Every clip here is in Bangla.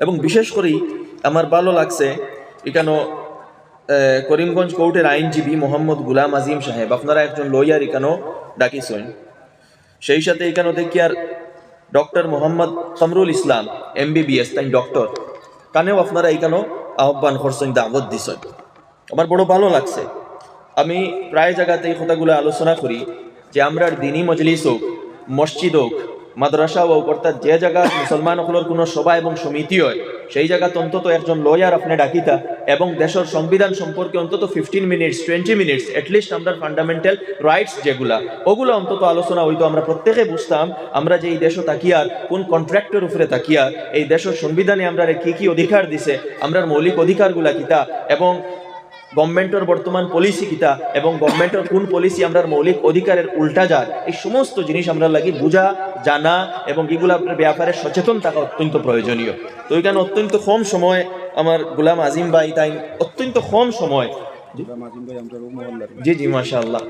এবং বিশেষ করে আমার ভালো লাগছে এখানে করিমগঞ্জ কোর্টের আইনজীবী মোহাম্মদ গুলাম আজিম সাহেব, আপনারা একজন লয়ার এখানেও ডাকিছেন। সেই সাথে এখানে দেখি আর ডক্টর মোহাম্মদ কামরুল ইসলাম MBBS, তাই ডক্টর, কানেও আপনারা এখানেও আহ্বান করছেন, দাওয়াত দিছেন। আমার বড় ভালো লাগছে। আমি প্রায় জায়গাতে এই কথাগুলো আলোচনা করি যে আমরা দিনী মজলিস হোক, মসজিদ হোক, মাদ্রাসা হোক, অর্থাৎ যে জায়গা মুসলমানগুলোর কোনো সভা এবং সমিতি হয় সেই জায়গাতে অন্তত একজন লয়ার আপনি ডাকিতা এবং দেশের সংবিধান সম্পর্কে অন্তত 15 মিনিটস 20 মিনিটস অ্যাটলিস্ট আমরা ফান্ডামেন্টাল রাইটস যেগুলা ওগুলো অন্তত আলোচনা হইতো। আমরা প্রত্যেকে বুঝতাম আমরা যে এই দেশও তাকিয়ার কোন কন্ট্রাক্টের উপরে তাকিয়ার, এই দেশের সংবিধানে আমরা কি কি অধিকার দিছে, আমরার মৌলিক অধিকারগুলা কিতা, এবং গভর্নমেন্টের বর্তমান পলিসি কিতা, এবং গভর্নমেন্টের কোন পলিসি আমরা মৌলিক অধিকারের উল্টা যায়, এই সমস্ত জিনিস আমরা লাগি বুঝা জানা এবং এগুলোর ব্যাপারে সচেতন থাকা অত্যন্ত প্রয়োজনীয়। তো এখানে অত্যন্ত কম সময় আমার গুলাম আজিম ভাই তাই অত্যন্ত কম সময়, জি জি মাশাআল্লাহ,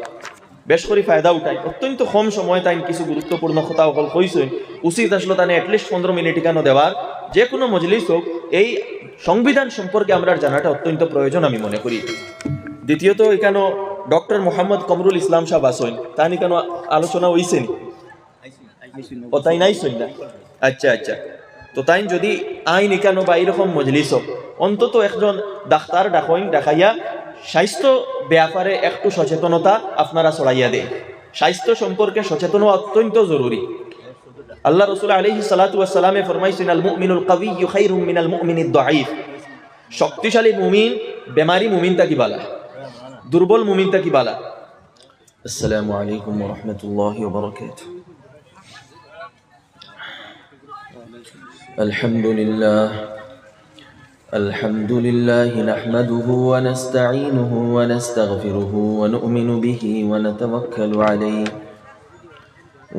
বেশ করে ফায়দা উঠাই, অত্যন্ত কম সময় তাই কিছু গুরুত্বপূর্ণ কথা অকল কইছেন। উচিত আসলে তাই অ্যাটলিস্ট 15 মিনিট এখানে দেওয়ার, যে কোনো মজলিস হোক এই সংবিধান সম্পর্কে আমরা জানাটা অত্যন্ত প্রয়োজন আমি মনে করি। দ্বিতীয়ত এখানে ডক্টর মোহাম্মদ কামরুল ইসলাম সাহেব আসেন, তাই এখানে আলোচনা হইছেন ও তাই নাই সই না? আচ্ছা আচ্ছা, তো তাই যদি আইন এখানে বা এরকম মজলিস হোক অন্তত একজন ডাক্তার ডাকইন দেখাইয়া স্বাস্থ্য ব্যাপারে একটু সচেতনতা আপনারা ছড়াইয়া দেন। স্বাস্থ্য সম্পর্কে সচেতন অত্যন্ত জরুরি। আল্লাহ রাসূল আলাইহিস সালাতু ওয়াস সালামে ফরমাইছেন আল মুমিনুল কাওয়িয়্যু খায়রুম মিনাল মুমিনিদ দাঈফ। শক্তিশালী মুমিন বেমারি মুমিন তা কি বালা, দুর্বল মুমিন তা কি বালা। আসসালামু আলাইকুম ওয়া রাহমাতুল্লাহি ওয়া বারাকাতুহু। الحمد لله نحمده ونستعينه ونستغفره ونؤمن به ونتوكل عليه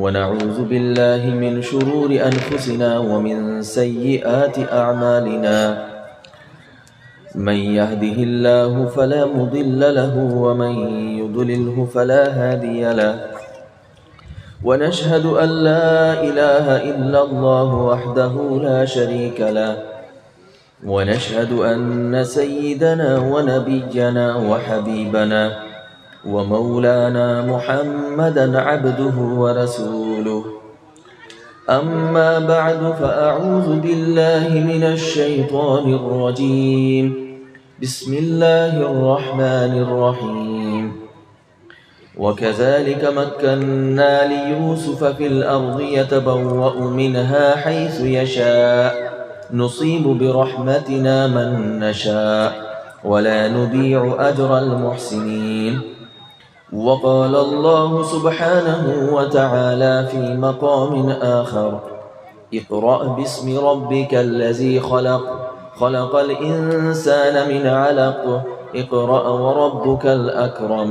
ونعوذ بالله من شرور أنفسنا ومن سيئات أعمالنا من يهده الله فلا مضل له ومن يضلله فلا هادي له ونشهد أن لا إله إلا الله وحده لا شريك له ونشهد أن سيدنا ونبينا وحبيبنا ومولانا محمدا عبده ورسوله. أما بعد فأعوذ بالله من الشيطان الرجيم. بسم الله الرحمن الرحيم. وكذلك مكنا ليوسف في الأرض يتبوأ منها حيث يشاء نصيب برحمتنا من نشاء ولا نضيع أجر المحسنين. وقال الله سبحانه وتعالى في مقام آخر اقرأ باسم ربك الذي خلق خلق الإنسان من علق اقرأ وربك الأكرم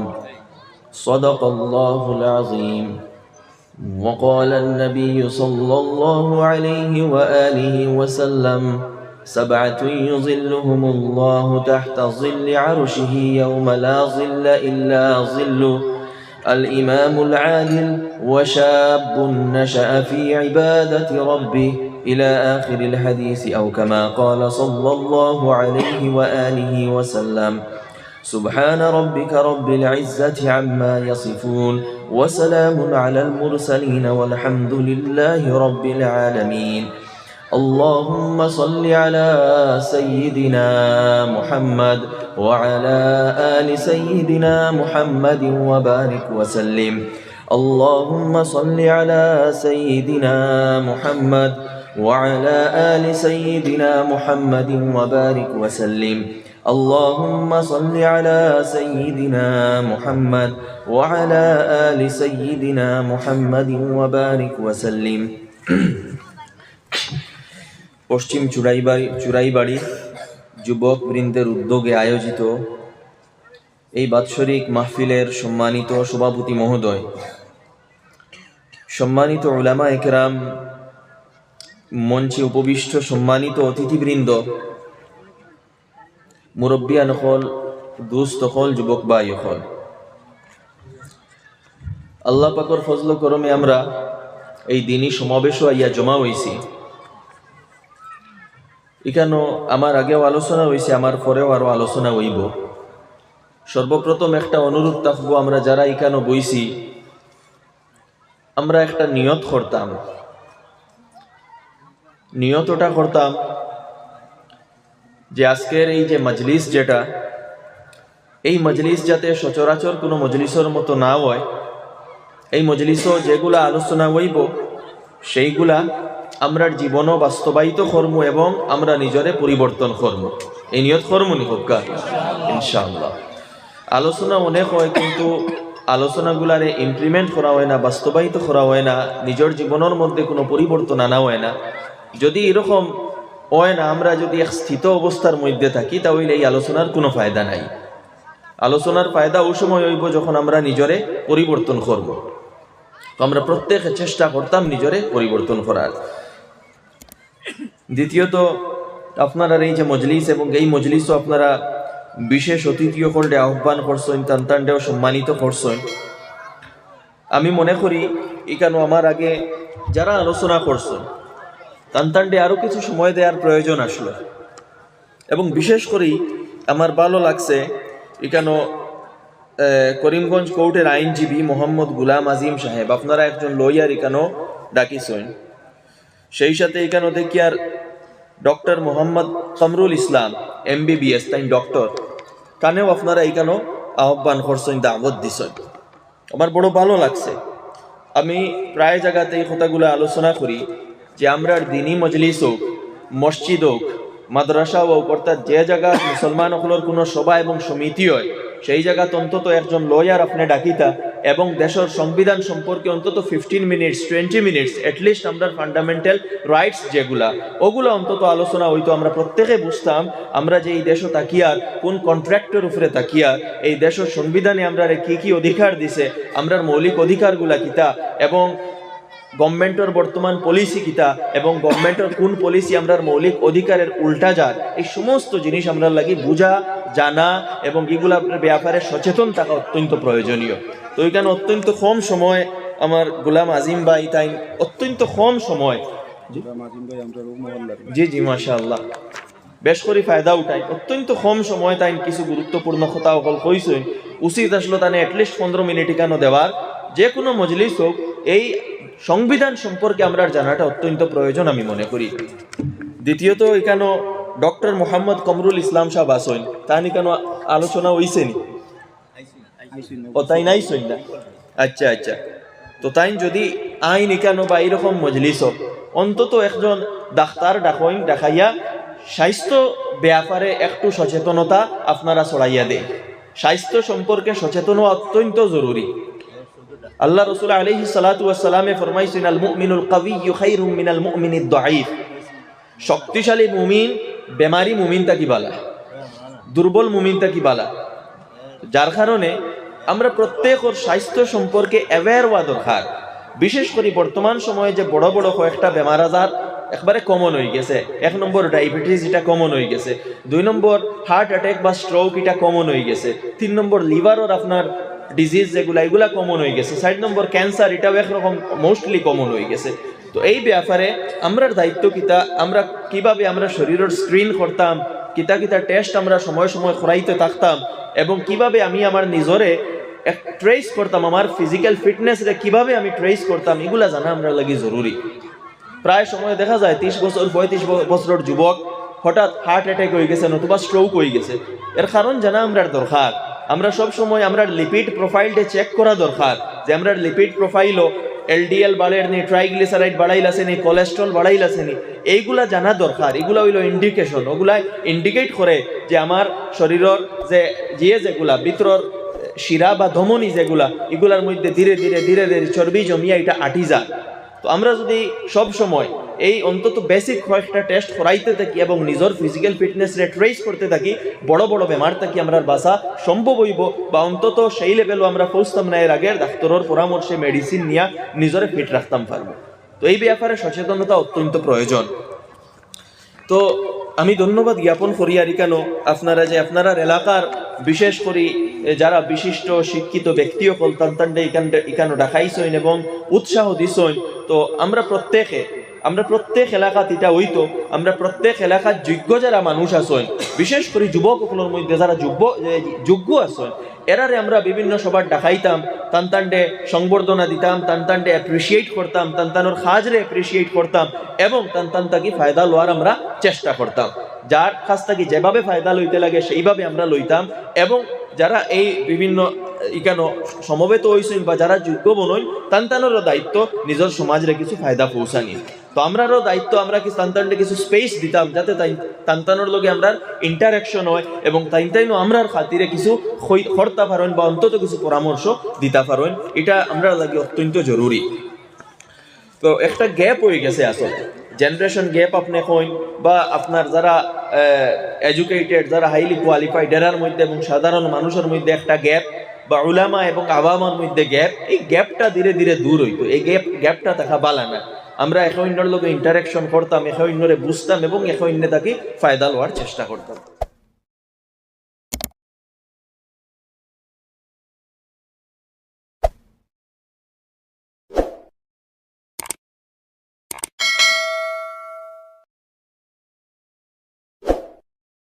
صدق الله العظيم. وقال النبي صلى الله عليه وآله وسلم 7 يظلهم الله تحت ظل عرشه يوم لا ظل إلا ظله الإمام العادل وشاب نشأ في عبادة ربه إلى آخر الحديث أو كما قال صلى الله عليه وآله وسلم. سبحان ربك رب العزة عما يصفون وسلام على المرسلين والحمد لله رب العالمين. اللهم صل على سيدنا محمد وعلى آل سيدنا محمد وبارك وسلم. اللهم صل على سيدنا محمد وعلى آل سيدنا محمد وبارك وسلم. اللهم صل على سيدنا محمد وعلى آل سيدنا محمد وبارك وسلم. পশ্চিম চুরাইবাড়ি যুবক বৃন্দের উদ্যোগে আয়োজিত এই বাৎসরিক মাহফিলের সম্মানিত সভাপতি মহোদয়, সম্মানিত উলামা একরাম, মঞ্চে উপবিষ্ট সম্মানিত অতিথিবৃন্দ, মুরব্বিয়ান হল, দোস্ত হল, যুবক ভাই হল, আল্লাহ পাকের ফজল করমে আমরা এই দিনই সমাবেশ আইয়া জমা হইছি। এখানো আমার আগেও আলোচনা হয়েছে, আমার পরেও আরো আলোচনা হইব। সর্বপ্রথম একটা অনুরোধ থাকবো, আমরা যারা এখানে বইছি আমরা একটা নিয়ত করতাম। নিয়তটা করতাম যে আজকের এই যে মজলিস, যেটা এই মজলিস যাতে সচরাচর কোনো মজলিসের মতো না হয়। এই মজলিসও যেগুলা আলোচনা হইব সেইগুলা আমরার জীবনও বাস্তবায়িত করব এবং আমরা নিজরে পরিবর্তন করব। এই নিয়ত করবো নি হোক ইনশাআল্লাহ। আলোচনা অনেক হয়, কিন্তু আলোচনাগুলারে ইমপ্লিমেন্ট করা হয় না, বাস্তবায়িত করা হয় না, নিজের জীবনের মধ্যে কোনো পরিবর্তন আনা হয় না। যদি এরকম হয় না, আমরা যদি এক স্থিত অবস্থার মধ্যে থাকি, তাহলে এই আলোচনার কোনো ফায়দা নাই। আলোচনার ফায়দা ওই সময় হইব যখন আমরা নিজরে পরিবর্তন করব। তো আমরা প্রত্যেকে চেষ্টা করতাম নিজরে পরিবর্তন করার। দ্বিতীয়ত, আপনারা এই যে মজলিস এবং এই মজলিসও আপনারা বিশেষ অতিথিও করলে আহ্বান করছেন, তান্তান্ডেও সম্মানিত করছেন। আমি মনে করি এখানে আমার আগে যারা আলোচনা করছেন তান্তান্ডে আরো কিছু সময় দেওয়ার প্রয়োজন আসলো। এবং বিশেষ করে আমার ভালো লাগছে এখানে করিমগঞ্জ কোর্টের আইনজীবী মোহাম্মদ গুলাম আজিম সাহেব, আপনারা একজন লয়ার এখানে ডাকিছেন। সেই সাথে এখানে দেখি আর ডক্টর মোহাম্মদ কামরুল ইসলাম MBBS, তাই ডক্টর, কানেও আপনারা এখানে আহ্বান করছেন, দাওয়াত দিছেন। আমার বড় ভালো লাগছে। আমি প্রায় জায়গাতে এই কথাগুলো আলোচনা করি যে আমরা দিনী মজলিস হোক, মসজিদ হোক, মাদ্রাসা হোক, অর্থাৎ যে জায়গা মুসলমান হলের কোনো সভা এবং সমিতি হয়, সেই জায়গাতে অন্তত একজন লয়ার আপনি ডাকিতা এবং দেশের সংবিধান সম্পর্কে অন্তত 15 মিনিটস 20 মিনিটস অ্যাটলিস্ট আমরা ফান্ডামেন্টাল রাইটস যেগুলা ওগুলো অন্তত আলোচনা হইতো। আমরা প্রত্যেকে বুঝতাম আমরা যে এই দেশ তাকিয়ার কোন কন্ট্রাক্টের উপরে তাকিয়া, এই দেশের সংবিধানে আমরা কি কি অধিকার দিছে, আমরার মৌলিক অধিকারগুলা কিতা, এবং গভর্নমেন্টের বর্তমান পলিসি কিতা, এবং গভর্নমেন্টের কোন পলিসি আমরার মৌলিক অধিকারের উল্টা যায়, এই সমস্ত জিনিস আমরা লাগি বুঝা জানা এবং এগুলা ব্যাপারে সচেতন থাকা অত্যন্ত প্রয়োজনীয়। তো এখানে অত্যন্ত কম সময় আমার গুলাম আজিম ভাই তাই অত্যন্ত কম সময়, জি জি মাশাআল্লাহ, বেশ করে ফায়দা উঠাই, অত্যন্ত কম সময় তাই কিছু গুরুত্বপূর্ণ কথা অকল কইছেন। উচিত আসলো তানে অ্যাটলিস্ট 15 মিনিট কেন দেওয়ার। যে কোনো মজলিস হোক, এই সংবিধান সম্পর্কে আমরা জানাটা অত্যন্ত প্রয়োজন আমি মনে করি। দ্বিতীয়ত, এখানে ডক্টর মোহাম্মদ কামরুল ইসলাম সাহেব আসেন, তাই কেন আলোচনা হইছে নি? ও তাই নাই সই না? আচ্ছা আচ্ছা। তো তাই যদি আইন এখানো বা এইরকম মজলিস অন্তত একজন ডাক্তার দেখাইয়া স্বাস্থ্য ব্যাপারে একটু সচেতনতা আপনারা ছড়াইয়া দেয়। স্বাস্থ্য সম্পর্কে সচেতন অত্যন্ত জরুরি। আল্লাহ রাসূল আলাইহিস সালাতু ওয়াস সালামে ফরমাইছেন, আল মুমিনুল কাবিয়্যু খায়রুম মিনাল মুমিনিদ দাঈফ। শক্তিশালী মুমিন বেমারি মুমিন তাকি বালা, দুর্বল মুমিন তাকি বালা। যার কারণে আমরা প্রত্যেকের স্বাস্থ্য সম্পর্কে অ্যাওয়্যার হওয়া দরকার। বিশেষ করে বর্তমান সময়ে যে বড় বড় কয়েকটা বেমার আজার একবারে কমন হয়ে গেছে। 1 নম্বর ডায়াবেটিস, এটা কমন হয়ে গেছে। 2 নম্বর হার্ট অ্যাটাক বা স্ট্রোক, এটা কমন হয়ে গেছে। 3 নম্বর লিভারের আপনার ডিজিজ যেগুলা, এগুলা কমন হয়ে গেছে। 4 নম্বর ক্যান্সার, এটাও একরকম মোস্টলি কমন হয়ে গেছে। তো এই ব্যাপারে আমরার দায়িত্ব কিতা, আমরা কিভাবে আমরা শরীরের স্ক্রিন করতাম, কিতা কিতা টেস্ট আমরা সময় সময় করাইতে থাকতাম, এবং কিভাবে আমি আমার নিজরে ট্রেস করতাম, আমার ফিজিক্যাল ফিটনেস কিভাবে আমি ট্রেস করতাম, এগুলা জানা আমরা লাগি জরুরি। প্রায় সময় দেখা যায় 30 বছর 35 বছরের যুবক হঠাৎ হার্ট অ্যাটাক হয়ে গেছে, নতুবা স্ট্রোক হয়ে গেছে। এর কারণ জানা আমরা দরকার। আমরা সব সময় আমরা লিপিড প্রোফাইলটা চেক করা দরকার, যে আমরা লিপিড প্রোফাইলও LDL বাড়াইর নি, ট্রাইগ্লিসারাইড বাড়াইলাছে নি, কোলেস্ট্রল বাড়াইলাছে নি, এইগুলা জানা দরকার। এগুলা হইল ইন্ডিকেশন, ওগুলা ইন্ডিকেট করে যে আমার শরীরের যে যেগুলা ভিতরের শিরা বা ধমনী যেগুলা, এগুলার মধ্যে ধীরে ধীরে ধীরে ধীরে চর্বি জমিয়া এটা আটি যায়। তো আমরা যদি সব সময় এই অন্তত বেসিক কয়েকটা টেস্ট করাইতে থাকি এবং নিজের ফিজিক্যাল ফিটনেস ট্রেস করতে থাকি, বড় বড় বেমার থাকি আমরা বাঁচা সম্ভব হইব, বা অন্তত সেই লেভেলও আমরা পৌঁছতাম না। এর আগের ডাক্তারের পরামর্শে মেডিসিন নিয়ে নিজরে ফিট রাখতাম পারবো। তো এই ব্যাপারে সচেতনতা অত্যন্ত প্রয়োজন। তো আমি ধন্যবাদ জ্ঞাপন করি আর কেন আপনারা যে আপনারা এলাকার বিশেষ করে যারা বিশিষ্ট শিক্ষিত ব্যক্তিও কলতান্তান্ডে এখানে দেখাইছেন এবং উৎসাহ দিছেন। তো আমরা প্রত্যেকে আমরা প্রত্যেক এলাকাত এটা হইতো, আমরা প্রত্যেক এলাকার যোগ্য যারা মানুষ আছেন, বিশেষ করে যুবকগুলোর মধ্যে যারা যোগ্য আছেন, এরারে আমরা বিভিন্ন সবার ডাকাইতাম, তানতান্ডে সংবর্ধনা দিতাম, তানতান্ডে অ্যাপ্রিসিয়েট করতাম, তানতানোর কাজরে অ্যাপ্রিসিয়েট করতাম এবং তানতান থাকি ফায়দা লওয়ার আমরা চেষ্টা করতাম। যার কাছ থেকে যেভাবে ফায়দা লইতে লাগে সেইভাবে আমরা লইতাম। এবং যারা এই বিভিন্ন ইকানো সমবেত হইছেন বা যারা যোগ্য বনইন, তানতানোরও দায়িত্ব নিজের সমাজরে কিছু ফায়দা পৌঁছানি। তো আমরারও দায়িত্ব আমরা কি তানতানরে কিছু স্পেস দিতাম, যাতে তানতানোর লগে আমরা ইন্টারাকশন হয় এবং তাইনও আমরার খাতিরে কিছু করতে পারেন বা অন্তত কিছু পরামর্শ দিতে পারেন। এটা আমরা লাগে অত্যন্ত জরুরি। তো একটা গ্যাপ হয়ে গেছে আসলে, জেনারেশন গ্যাপ আপনি কইন বা আপনার যারা এডুকেটেড, যারা হাইলি কোয়ালিফাইড এরার মধ্যে এবং সাধারণ মানুষের মধ্যে একটা গ্যাপ, বা উলামা এবং আওয়ামার মধ্যে গ্যাপ, এই গ্যাপটা ধীরে ধীরে দূর হইতো। এই গ্যাপটা দেখা বালা না। আমরা একে অন্যের লোকে ইন্টারাকশন করতাম, একে অন্যরে বুঝতাম এবং একে অন্য তাকে ফায়দা লওয়ার চেষ্টা করতাম।